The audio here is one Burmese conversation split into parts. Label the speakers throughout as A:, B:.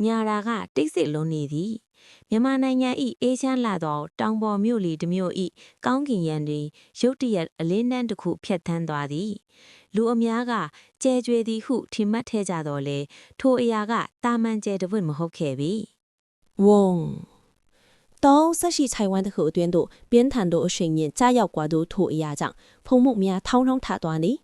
A: ညာရာကတိတ်စစ်လုံးနေသည်မြန်မာနိုင်ငံဤအေးချမ်းလာသောတောင်ပေါ်မြို့လီတစ်မြို့ဤကောင်းကင်ရန်တွင်ရုတ်တရက်အလင်းနှန်းတစ်ခုဖြတ်သန်းသွားသည်လူအများကကျဲကျွေသည်ဟုထင်မှတ်ထဲကြတော်လဲထိုအရာကတာမန်ကျဲတပွင့်မဟုတ်ခဲ့ပြီ
B: 嗡，当这是台湾的河端度边谈度声音炸药挂度土一样长，风木面汤上塔端的，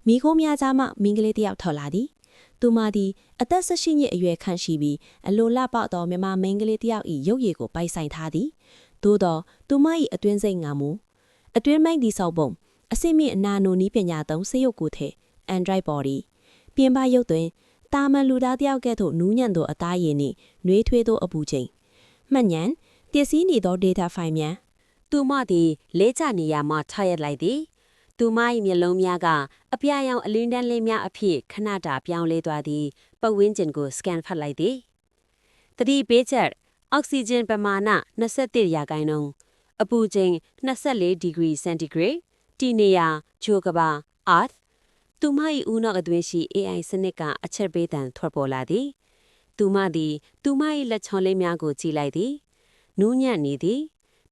B: 米个面咋嘛，明个哩都要偷拉的。杜马的，但是新年月看视频，罗拉报道面嘛明个哩都要以有一个拜晒他的，多到杜马一段在眼目，段买的少崩，上面那努尼边亚东是有固体 ，Android body，边把有段。大门路大吊街头女人都大爷呢，女推都不进。明年第四年到 data 方面，
C: 杜马的雷扎尼亚马差一来的，杜马一面龙面个，边用林丹里面片看那扎边雷多的，不稳整个 scan 发来的。这里别着 oxygen ประมาณน่ะ20ရာခိုင်နှုန်းအပူချိန်24 degree centigrade ဒီနေရာဂျိုကဘာ earth သူမ၏ဦးနောက်အတွင်းရှိ AI စနစ်ကအချက်ပေးတံထွက်ပေါ်လာသည်သူမသည်သူမ၏လက်ချောင်းလေးများကိုကြည့်လိုက်သည်နူးညံ့နေသည်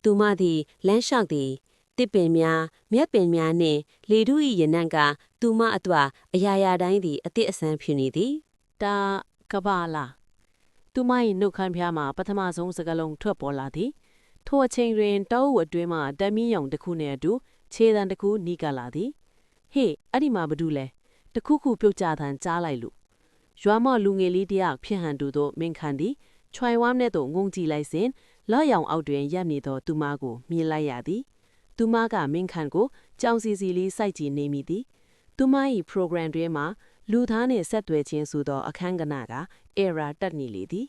C: သူမသည်လမ်းလျှောက်သည်တစ်ပင်များမြက်ပင်များနှင့်လေထု၏ရနံ့ကသူမအတွက်အရာရာတိုင်းသည်အသည့်အဆန်းဖြစ်နေသည်
B: တာကဘာလာသူမ၏နှုတ်ခမ်းဖျားမှာပထမဆုံးစကားလုံးထွက်ပေါ်လာသည်ထိုအချိန်တွင်တောအုပ်အတွင်းမှတမီးရောင်တစ်ခုနှင့်အတူခြေတံတစ်ခုနီးကပ်လာသည်ဟေးအဲ့ဒီမှာဘာတူလဲတစ်ခုခုပြုတ်ကြသံကြားလိုက်လို့ရွာမော့လူငယ်လေးတယောက်ဖြစ်ဟန်တူသောမင်းခန်သည်ချွိုင်ဝမ်းနဲ့သို့ငုံကြည့်လိုက်စဉ်လော့ရောင်အောက်တွင်ရပ်နေသောသူမကိုမြင်လိုက်ရသည်သူမကမင်းခန်ကိုကြောင်စီစီလေးစိုက်ကြည့်နေမိသည်သူမ၏ program တွင်မှလူသားနှင့်ဆက်သွယ်ခြင်းဆိုသောအခန်းကဏ္ဍက error တက်နေလေသည်